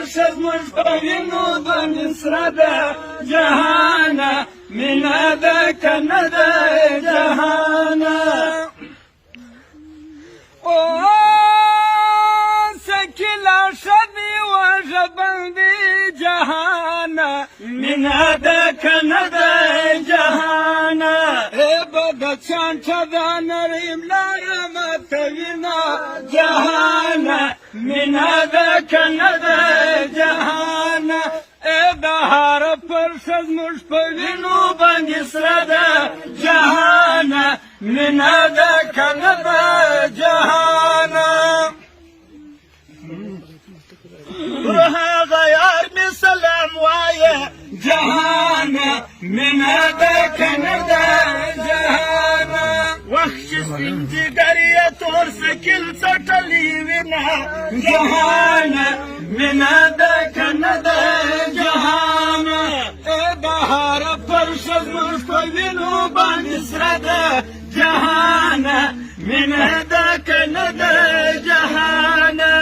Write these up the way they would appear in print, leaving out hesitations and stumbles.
فرشد مش پوینو باندې سره ده جهانه مینه ده کنه ده جهانه سکیلا شدی و ژبندی جهانه مینه ده کنه ده جهانه ای بد چانچه ده نریم لارم توینا جهانه مینه ده کنه ده جهانه ای د هر فرشد موږ په وینو باندې سره ده جهانه مینه ده کنه ده جهانه پر هغه یار مې سلام وایه جهانه مینه ده کنه ده جهانه وخت چې سپین جګر یې تور سکل څټلي وینه جهانه مینه ده کنه ده جهانه ای د هر فرشد موږ په وینو باندې سره ده جهانه مینه ده کنه ده جهانه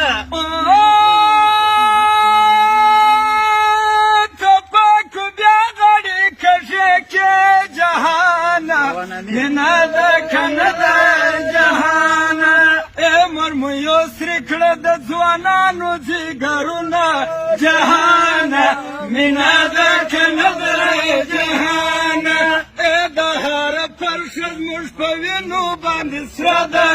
مینه ده کنه ده جهانه ای مرمیو سری کړه د ځوانانو ځیګرونه جهانه مینه ده کنه ده جهانه ای د هر فرشد موږ په وینو باندې سره ده